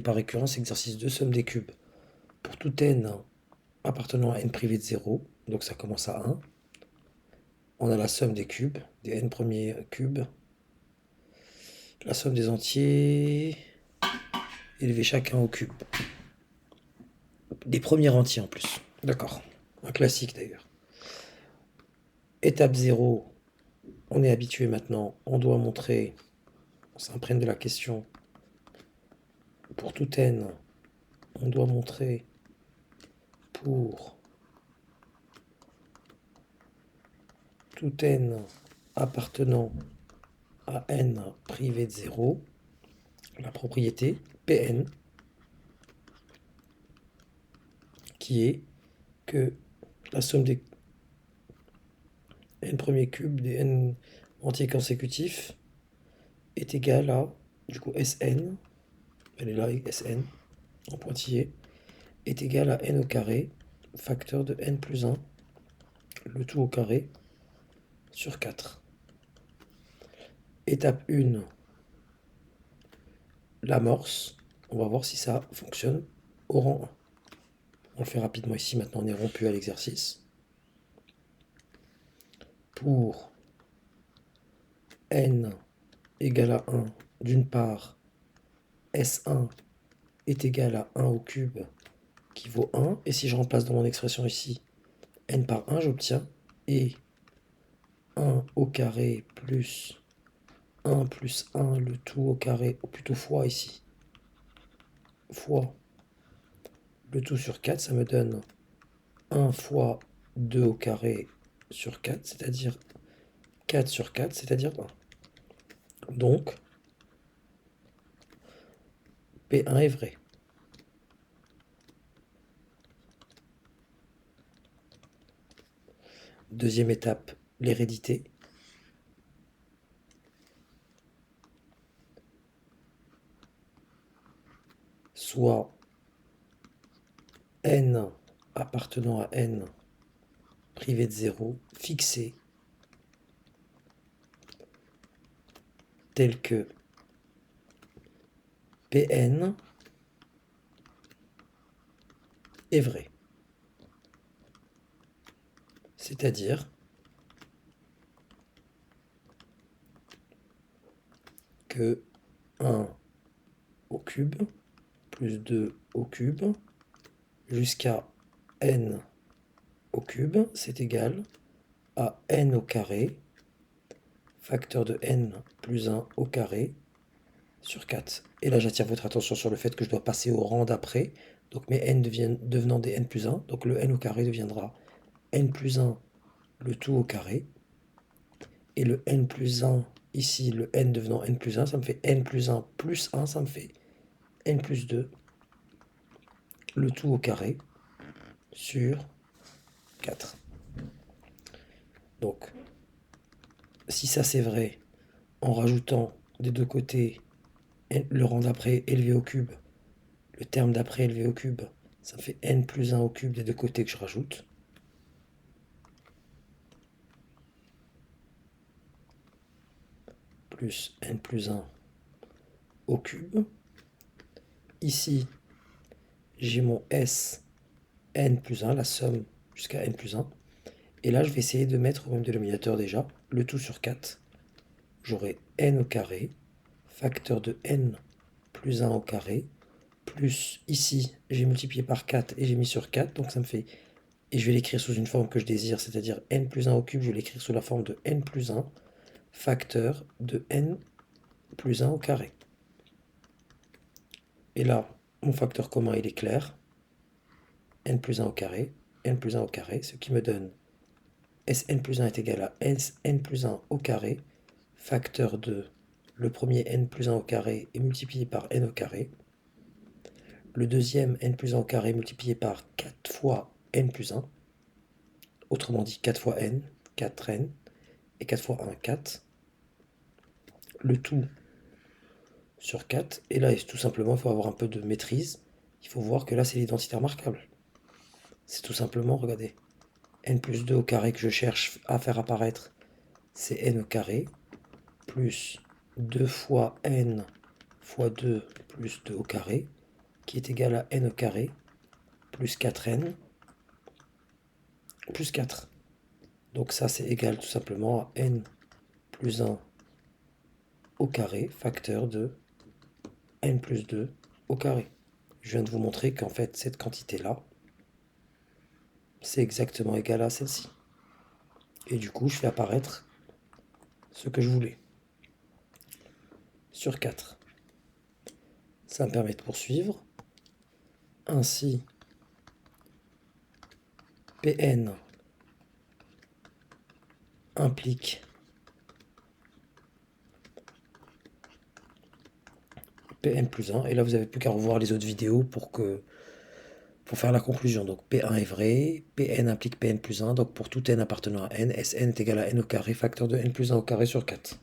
Par récurrence, exercice 2, somme des cubes. Pour tout n appartenant à n privé de 0, donc ça commence à 1, on a la somme des cubes, des n premiers cubes, la somme des entiers élevés chacun au cube. Des premiers entiers en plus. D'accord. Un classique d'ailleurs. Étape 0, on est habitué maintenant, on doit montrer, on s'imprègne de la question, pour tout n, on doit montrer pour tout n appartenant à n privé de 0, la propriété Pn, qui est que la somme des n premiers cubes des n entiers consécutifs est égale à, du coup, Sn, elle est là, Sn, en pointillé, est égal à n au carré, facteur de n plus 1, le tout au carré, sur 4. Étape 1, l'amorce. On va voir si ça fonctionne au rang 1. On le fait rapidement ici, maintenant on est rompu à l'exercice. Pour n égale à 1, d'une part, S1 est égal à 1 au cube, qui vaut 1. Et si je remplace dans mon expression ici n par 1, j'obtiens et 1 au carré plus 1 plus 1, le tout au carré, ou plutôt fois ici, fois le tout sur 4, ça me donne 1 fois 2 au carré sur 4, c'est-à-dire 4 sur 4, c'est-à-dire 1. Donc, P1 est vrai. Deuxième étape, l'hérédité. Soit n appartenant à n privé de 0, fixé, tel que Pn est vrai. C'est-à-dire que 1 au cube plus 2 au cube jusqu'à n au cube, c'est égal à n au carré, facteur de n plus 1 au carré, sur 4. Et là, j'attire votre attention sur le fait que je dois passer au rang d'après. Donc mes n devenant des n plus 1. Donc le n au carré deviendra n plus 1, le tout au carré. Et le n plus 1, ici, le n devenant n plus 1, ça me fait n plus 1 plus 1, ça me fait n plus 2, le tout au carré, sur 4. Donc, si ça c'est vrai, en rajoutant des deux côtés le rang d'après élevé au cube, le terme d'après élevé au cube, ça fait n plus 1 au cube des deux côtés que je rajoute. Plus n plus 1 au cube. Ici, j'ai mon S n plus 1, la somme jusqu'à n plus 1. Et là, je vais essayer de mettre au même dénominateur déjà le tout sur 4. J'aurai n au carré, facteur de n plus 1 au carré, plus ici, j'ai multiplié par 4 et j'ai mis sur 4, donc ça me fait, et je vais l'écrire sous une forme que je désire, c'est-à-dire n plus 1 au cube, je vais l'écrire sous la forme de n plus 1, facteur de n plus 1 au carré. Et là, mon facteur commun, il est clair, n plus 1 au carré, n plus 1 au carré, ce qui me donne Sn plus 1 est égal à Sn plus 1 au carré, facteur de le premier n plus 1 au carré est multiplié par n au carré. Le deuxième n plus 1 au carré multiplié par 4 fois n plus 1. Autrement dit 4 fois n, 4n, et 4 fois 1, 4. Le tout sur 4. Et là, tout simplement, il faut avoir un peu de maîtrise. Il faut voir que là, c'est l'identité remarquable. C'est tout simplement, regardez, n plus 2 au carré que je cherche à faire apparaître, c'est n au carré, plus 2 fois n fois 2 plus 2 au carré, qui est égal à n au carré plus 4n plus 4. Donc ça, c'est égal tout simplement à n plus 1 au carré, facteur de n plus 2 au carré. Je viens de vous montrer qu'en fait, cette quantité-là, c'est exactement égal à celle-ci. Et du coup, je fais apparaître ce que je voulais. Sur 4. Ça me permet de poursuivre. Ainsi, Pn implique Pn plus 1. Et là, vous n'avez plus qu'à revoir les autres vidéos pour faire la conclusion. Donc P1 est vrai, Pn implique Pn plus 1. Donc pour tout n appartenant à n, Sn est égal à n au carré, facteur de n plus 1 au carré sur 4.